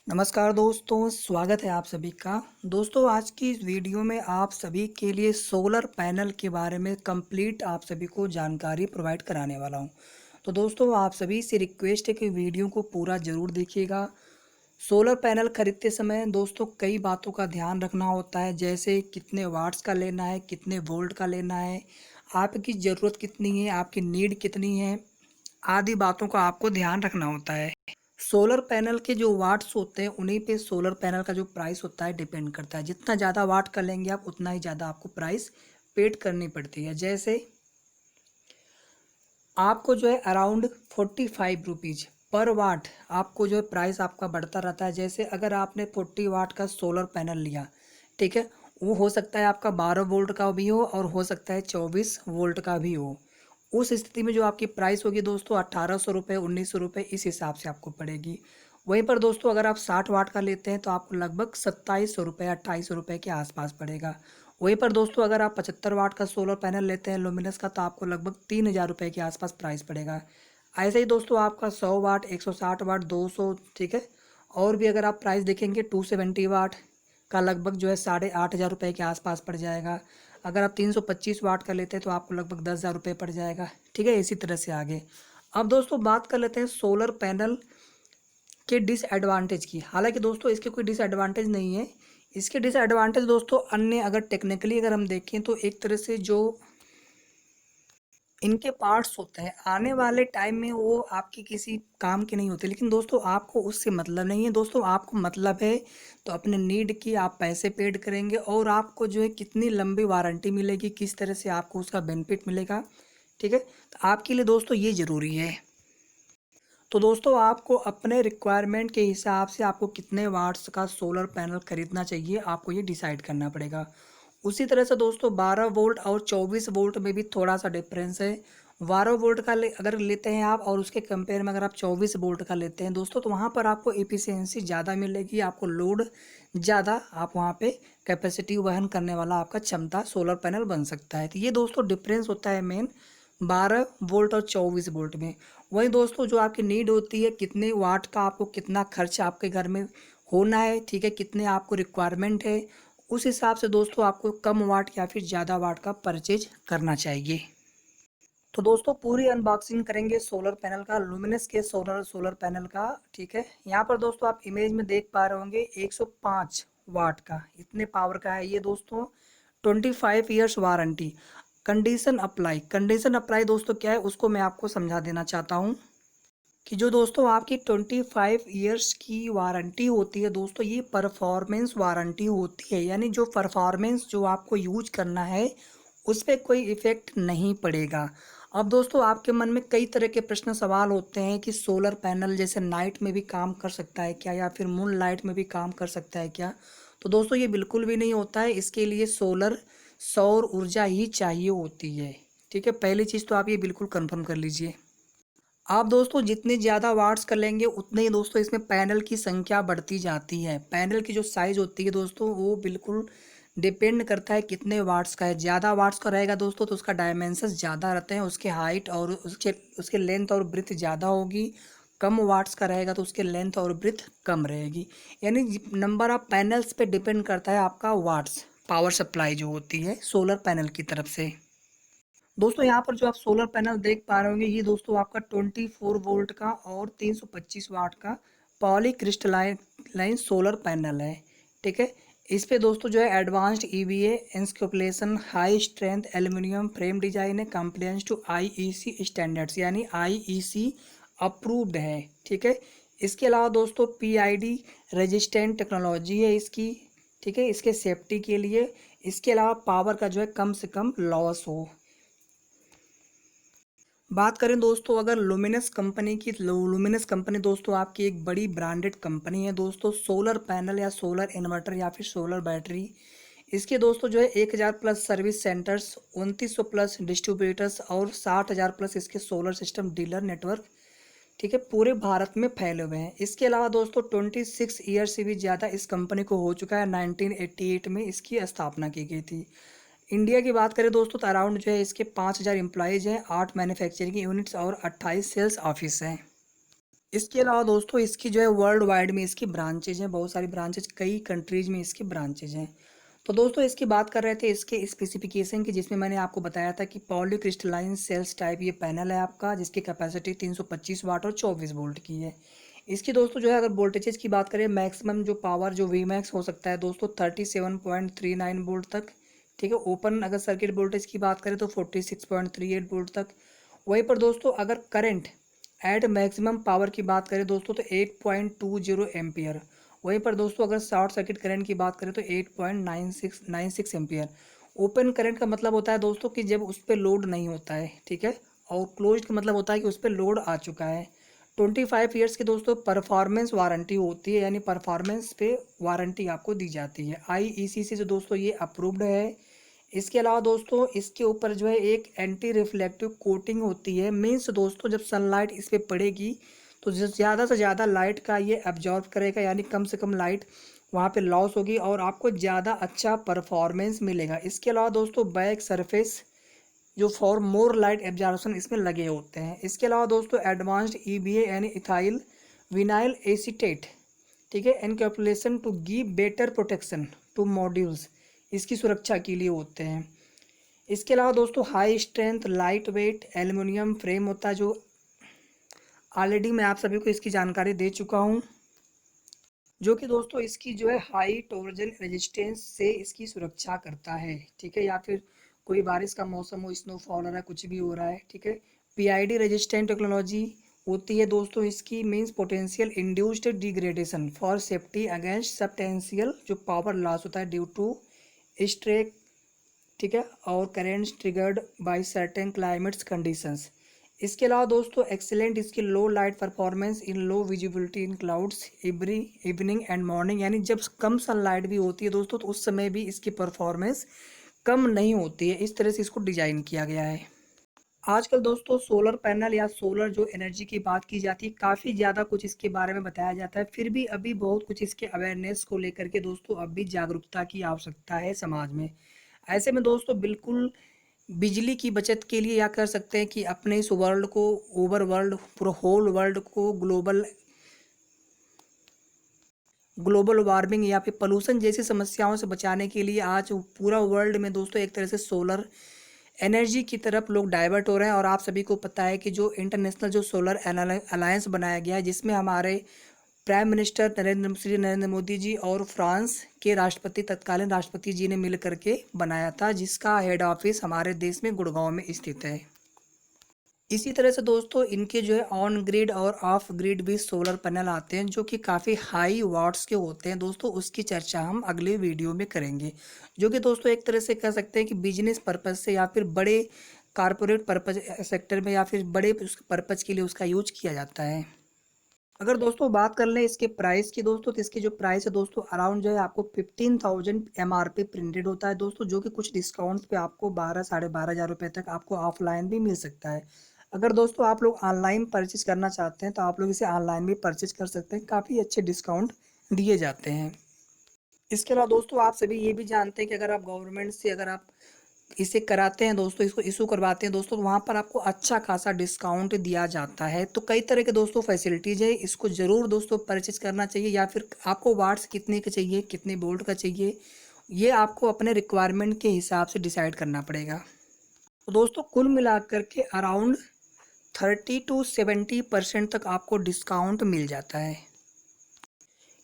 नमस्कार दोस्तों, स्वागत है आप सभी का। दोस्तों आज की इस वीडियो में आप सभी के लिए सोलर पैनल के बारे में कंप्लीट आप सभी को जानकारी प्रोवाइड कराने वाला हूं। तो दोस्तों आप सभी से रिक्वेस्ट है कि वीडियो को पूरा ज़रूर देखिएगा। सोलर पैनल खरीदते समय दोस्तों कई बातों का ध्यान रखना होता है, जैसे कितने वाट्स का लेना है, कितने वोल्ट का लेना है, आपकी ज़रूरत कितनी है, आपकी नीड कितनी है, आदि बातों का आपको ध्यान रखना होता है। सोलर पैनल के जो वाट्स होते हैं उन्हीं पे सोलर पैनल का जो प्राइस होता है डिपेंड करता है। जितना ज़्यादा वाट का लेंगे आप उतना ही ज़्यादा आपको प्राइस पेड करनी पड़ती है। जैसे आपको जो है अराउंड 45 रुपीज़ पर वाट आपको जो है प्राइस आपका बढ़ता रहता है। जैसे अगर आपने 40 वाट का सोलर पैनल लिया, ठीक है, वो हो सकता है आपका 12 वोल्ट का भी हो और हो सकता है 24 वोल्ट का भी हो। उस स्थिति में जो आपकी प्राइस होगी दोस्तों 1800 रुपये 1900 रुपये इस हिसाब से आपको पड़ेगी। वहीं पर दोस्तों अगर आप 60 वाट का लेते हैं तो आपको लगभग 2700 रुपये 2800 रुपये के आसपास पड़ेगा। वहीं पर दोस्तों अगर आप 75 वाट का सोलर पैनल लेते हैं लुमिनस का तो आपको लगभग 3000 रुपये के आसपास प्राइस पड़ेगा। ऐसे ही दोस्तों आपका 100 वाट 160 वाट 200, ठीक है, और भी अगर आप प्राइस देखेंगे 270 वाट का लगभग जो है 8500 रुपये के आसपास पड़ जाएगा। अगर आप 325 वाट का लेते हैं तो आपको लगभग 10,000 रुपये पड़ जाएगा। ठीक है, इसी तरह से आगे। अब दोस्तों बात कर लेते हैं सोलर पैनल के डिसएडवांटेज की। हालांकि दोस्तों इसके कोई डिसएडवांटेज नहीं है। इसके डिसएडवांटेज दोस्तों अन्य अगर टेक्निकली अगर हम देखें तो एक तरह से जो इनके पार्ट्स होते हैं आने वाले टाइम में वो आपके किसी काम के नहीं होते, लेकिन दोस्तों आपको उससे मतलब नहीं है। दोस्तों आपको मतलब है तो अपने नीड की आप पैसे पेड करेंगे और आपको जो है कितनी लंबी वारंटी मिलेगी, किस तरह से आपको उसका बेनिफिट मिलेगा, ठीक है, तो आपके लिए दोस्तों ये ज़रूरी है। तो दोस्तों आपको अपने रिक्वायरमेंट के हिसाब से आपको कितने वाट्स का सोलर पैनल खरीदना चाहिए आपको ये डिसाइड करना पड़ेगा। उसी तरह से दोस्तों 12 वोल्ट और 24 वोल्ट में भी थोड़ा सा डिफरेंस है। 12 वोल्ट का अगर लेते हैं आप और उसके कंपेयर में अगर आप 24 वोल्ट का लेते हैं दोस्तों तो वहाँ पर आपको एफिशिएंसी ज़्यादा मिलेगी, आपको लोड ज़्यादा, आप वहाँ पे कैपेसिटी वहन करने वाला आपका क्षमता सोलर पैनल बन सकता है। तो ये दोस्तों डिफरेंस होता है मेन 12 वोल्ट और 24 वोल्ट में। वहीं दोस्तों जो आपकी नीड होती है कितने वाट का आपको कितना खर्च आपके घर में होना है, ठीक है, कितने आपको रिक्वायरमेंट है, उस हिसाब से दोस्तों आपको कम वाट या फिर ज़्यादा वाट का परचेज करना चाहिए। तो दोस्तों पूरी अनबॉक्सिंग करेंगे सोलर पैनल का, लुमिनस के सोलर सोलर पैनल का। ठीक है, यहाँ पर दोस्तों आप इमेज में देख पा रहे होंगे 105 वाट का, इतने पावर का है ये दोस्तों। 25 ईयर्स वारंटी। कंडीशन अप्लाई दोस्तों क्या है उसको मैं आपको समझा देना चाहता हूँ कि जो दोस्तों आपकी 25 ईयर्स की वारंटी होती है दोस्तों ये परफॉर्मेंस वारंटी होती है, यानी जो परफॉर्मेंस जो आपको यूज करना है उस पर कोई इफ़ेक्ट नहीं पड़ेगा। अब दोस्तों आपके मन में कई तरह के प्रश्न सवाल होते हैं कि सोलर पैनल जैसे नाइट में भी काम कर सकता है क्या या फिर मून लाइट में भी काम कर सकता है क्या। तो दोस्तों ये बिल्कुल भी नहीं होता है, इसके लिए सौर ऊर्जा ही चाहिए होती है। ठीक है, पहली चीज़ तो आप ये बिल्कुल कंफर्म कर लीजिए। आप दोस्तों जितने ज़्यादा वाट्स कर लेंगे उतने ही दोस्तों इसमें पैनल की संख्या बढ़ती जाती है। पैनल की जो साइज़ होती है दोस्तों वो बिल्कुल डिपेंड करता है कितने वाट्स का है। ज़्यादा वाट्स का रहेगा दोस्तों तो उसका डायमेंशंस ज़्यादा रहते हैं, उसके हाइट और उसके उसके लेंथ और ब्रिथ ज़्यादा होगी। कम वाट्स का रहेगा तो उसके लेंथ और ब्रिथ कम रहेगी। यानी नंबर ऑफ पैनल्स पे डिपेंड करता है आपका वाट्स, पावर सप्लाई जो होती है सोलर पैनल की तरफ से। दोस्तों यहाँ पर जो आप सोलर पैनल देख पा रहे होंगे ये दोस्तों आपका 24 वोल्ट का और 325 वाट का पॉली क्रिस्टलाइन सोलर पैनल है। ठीक है, इस पे दोस्तों जो है advanced EVA encapsulation high strength aluminium frame design है, कंप्लायंस टू आईईसी स्टैंडर्ड्स यानी आईईसी अप्रूव्ड है। ठीक है, इसके अलावा दोस्तों पीआईडी रेजिस्टेंट टेक्नोलॉजी है इसकी। ठीक है, इसके सेफ्टी के लिए। इसके अलावा पावर का जो है कम से कम लॉस हो। बात करें दोस्तों अगर लुमिनस कंपनी की, लुमिनस कंपनी दोस्तों आपकी एक बड़ी ब्रांडेड कंपनी है दोस्तों। सोलर पैनल या सोलर इन्वर्टर या फिर सोलर बैटरी, इसके दोस्तों जो है 1000 plus service centres, 2900 plus distributors और 60,000 प्लस इसके सोलर सिस्टम डीलर नेटवर्क, ठीक है, पूरे भारत में फैले हुए हैं। इसके अलावा दोस्तों 26 ईयर से भी ज़्यादा इस कंपनी को हो चुका है। 1988 में इसकी स्थापना की गई थी। इंडिया की बात करें दोस्तों तो अराउंड जो है इसके 5000 एम्प्लॉयज़ हैं, 8 मैन्युफैक्चरिंग यूनिट्स और 28 सेल्स ऑफिस हैं। इसके अलावा दोस्तों इसकी जो है वर्ल्ड वाइड में इसकी ब्रांचेज हैं, बहुत सारी ब्रांचेज, कई कंट्रीज में इसकी ब्रांचेज हैं। तो दोस्तों इसकी बात कर रहे थे इसके स्पेसिफिकेशन की, जिसमें मैंने आपको बताया था कि पॉलीक्रिस्टलाइन सेल्स टाइप ये पैनल है आपका, जिसकी कैपेसिटी 325 वाट और 24 वोल्ट की है। इसकी दोस्तों जो है अगर वोल्टेजेस की बात करें, मैक्सिमम जो पावर जो वी मैक्स हो सकता है दोस्तों 37.39 वोल्ट तक। ठीक है, ओपन अगर सर्किट वोल्टेज की बात करें तो 46.38 वोल्ट तक। वहीं पर दोस्तोस्तों अगर करंट एट मैक्सिमम पावर की बात करें दोस्तों तो 8.20 एम्पियर। वहीं पर दोस्तों अगर शॉर्ट सर्किट करंट की बात करें तो 8.96 एम्पियर। ओपन करंट का मतलब होता है दोस्तों कि जब उस पर लोड नहीं होता है, ठीक है, और क्लोज का मतलब होता है कि उस पर लोड आ चुका है। 25 ईयर्स की दोस्तों परफॉर्मेंस वारंटी होती है, यानी परफॉर्मेंस पे वारंटी आपको दी जाती है IEC से, जो दोस्तों ये अप्रूव्ड है। इसके अलावा दोस्तों इसके ऊपर जो है एक एंटी रिफ्लेक्टिव कोटिंग होती है, मीन्स दोस्तों जब सनलाइट इस पर पड़ेगी तो ज़्यादा से ज़्यादा लाइट का ये एब्जॉर्ब करेगा, यानी कम से कम लाइट वहाँ पे लॉस होगी और आपको ज़्यादा अच्छा परफॉर्मेंस मिलेगा। इसके अलावा दोस्तों बैक सरफेस जो फॉर मोर लाइट एब्जॉर्प्शन इसमें लगे होते हैं। इसके अलावा दोस्तों एडवांस्ड EVA यानी इथाइल विनाइल एसीटेट, ठीक है, encapsulation to give better protection to modules, इसकी सुरक्षा के लिए होते हैं। इसके अलावा दोस्तों high strength lightweight aluminium frame होता है, जो ऑलरेडी मैं आप सभी को इसकी जानकारी दे चुका हूँ, जो कि दोस्तों इसकी जो है हाई टॉर्जन रेजिस्टेंस से इसकी सुरक्षा करता है। ठीक है, या फिर कोई बारिश का मौसम हो, स्नोफॉल हो रहा है, कुछ भी हो रहा है, ठीक है। PID रेजिस्टेंट टेक्नोलॉजी होती है दोस्तों इसकी, means potential induced degradation for safety against substantial जो पावर लॉस होता है ड्यू टू स्ट्रेक, ठीक है, और currents triggered by certain climates conditions. इसके अलावा दोस्तों एक्सीलेंट इसकी लो light performance in low visibility in clouds every evening and morning, यानी जब कम सनलाइट भी होती है दोस्तों तो उस समय भी इसकी परफॉर्मेंस कम नहीं होती है। इस तरह से इसको डिज़ाइन किया गया है। आजकल दोस्तों सोलर पैनल या सोलर जो एनर्जी की बात की जाती है, काफ़ी ज़्यादा कुछ इसके बारे में बताया जाता है, फिर भी अभी बहुत कुछ इसके अवेयरनेस को लेकर के दोस्तों अब भी जागरूकता की आवश्यकता है समाज में। ऐसे में दोस्तों बिल्कुल बिजली की बचत के लिए या कर सकते हैं कि अपने इस वर्ल्ड को, ओवर वर्ल्ड, पूरा होल वर्ल्ड को ग्लोबल वार्मिंग या फिर पोल्यूशन जैसी समस्याओं से बचाने के लिए आज पूरा वर्ल्ड में दोस्तों एक तरह से सोलर एनर्जी की तरफ लोग डाइवर्ट हो रहे हैं। और आप सभी को पता है कि जो इंटरनेशनल जो सोलर अलायंस बनाया गया है, जिसमें हमारे प्राइम मिनिस्टर नरेंद्र मोदी जी और फ्रांस के राष्ट्रपति, तत्कालीन राष्ट्रपति जी ने मिल करके बनाया था, जिसका हेड ऑफिस हमारे देश में गुड़गांव में स्थित है। इसी तरह से दोस्तों इनके जो है ऑन ग्रिड और ऑफ ग्रिड भी सोलर पैनल आते हैं, जो कि काफ़ी हाई वाट्स के होते हैं दोस्तों, उसकी चर्चा हम अगले वीडियो में करेंगे। जो कि दोस्तों एक तरह से कह सकते हैं कि बिजनेस पर्पज़ से या फिर बड़े कारपोरेट पर्पज सेक्टर में या फिर बड़े पर्पज़ के लिए उसका यूज किया जाता है। अगर दोस्तों बात कर लें इसके प्राइस की दोस्तों, तो इसकी जो प्राइस है दोस्तों अराउंड जो है आपको 15,000 MRP प्रिंटेड होता है दोस्तों, जो कि कुछ डिस्काउंट्स पे आपको 12 साढ़े 12,000 रुपये तक आपको ऑफलाइन भी मिल सकता है। अगर दोस्तों आप लोग ऑनलाइन परचेज करना चाहते हैं तो आप लोग इसे ऑनलाइन भी परचेज कर सकते हैं, काफ़ी अच्छे डिस्काउंट दिए जाते हैं। इसके अलावा दोस्तों आप सभी ये भी जानते हैं कि अगर आप गवर्नमेंट से अगर आप इसे कराते हैं दोस्तों, इसको इशू करवाते हैं दोस्तों, तो वहाँ पर आपको अच्छा खासा डिस्काउंट दिया जाता है। तो कई तरह के दोस्तों फैसिलिटीज़ है, इसको ज़रूर दोस्तों परचेज करना चाहिए। या फिर आपको वाट्स कितने का चाहिए, कितने वोल्ट का चाहिए, ये आपको अपने रिक्वायरमेंट के हिसाब से डिसाइड करना पड़ेगा। तो दोस्तों कुल मिलाकर के अराउंड 30 to 70% तक आपको डिस्काउंट मिल जाता है।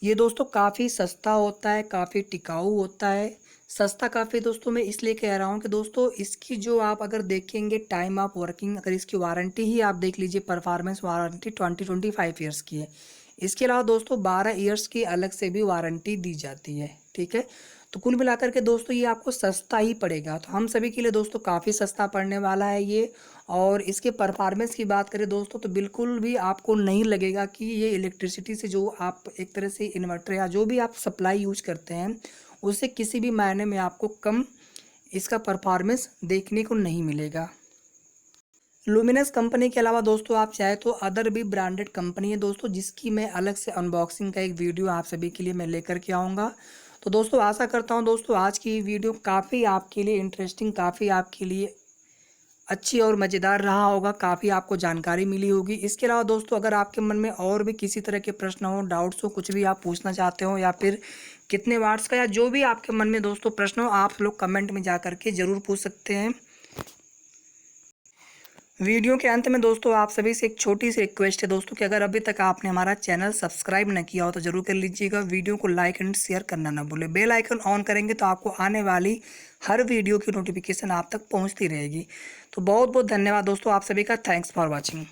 ये दोस्तों काफ़ी सस्ता होता है, काफ़ी टिकाऊ होता है। सस्ता काफ़ी दोस्तों मैं इसलिए कह रहा हूँ कि दोस्तों इसकी जो आप अगर देखेंगे टाइम ऑफ वर्किंग, अगर इसकी वारंटी ही आप देख लीजिए, परफॉर्मेंस वारंटी 25 ईयर्स की है। इसके अलावा दोस्तों 12 ईयर्स की अलग से भी वारंटी दी जाती है। ठीक है, तो कुल मिलाकर के दोस्तों ये आपको सस्ता ही पड़ेगा। तो हम सभी के लिए दोस्तों काफ़ी सस्ता पड़ने वाला है ये। और इसके परफॉर्मेंस की बात करें दोस्तों तो बिल्कुल भी आपको नहीं लगेगा कि ये इलेक्ट्रिसिटी से जो आप एक तरह से इन्वर्टर या जो भी आप सप्लाई यूज करते हैं उससे किसी भी मायने में आपको कम इसका परफॉर्मेंस देखने को नहीं मिलेगा। लुमिनस कंपनी के अलावा दोस्तों आप चाहे तो अदर भी ब्रांडेड कंपनी है दोस्तों, जिसकी मैं अलग से अनबॉक्सिंग का एक वीडियो आप सभी के लिए मैं लेकर के आऊँगा। तो दोस्तों आशा करता हूँ दोस्तों आज की वीडियो काफ़ी आपके लिए इंटरेस्टिंग, काफ़ी आपके लिए अच्छी और मज़ेदार रहा होगा, काफ़ी आपको जानकारी मिली होगी। इसके अलावा दोस्तों अगर आपके मन में और भी किसी तरह के प्रश्न हो, डाउट्स हो, कुछ भी आप पूछना चाहते हो या फिर कितने वाट्स का या जो भी आपके मन में दोस्तों प्रश्न हो, आप लोग कमेंट में जा कर के ज़रूर पूछ सकते हैं। वीडियो के अंत में दोस्तों आप सभी से एक छोटी सी रिक्वेस्ट है दोस्तों कि अगर अभी तक आपने हमारा चैनल सब्सक्राइब न किया हो तो ज़रूर कर लीजिएगा। वीडियो को लाइक एंड शेयर करना ना भूलें। बेल आइकन ऑन करेंगे तो आपको आने वाली हर वीडियो की नोटिफिकेशन आप तक पहुंचती रहेगी। तो बहुत बहुत धन्यवाद दोस्तों आप सभी का। Thanks for watching.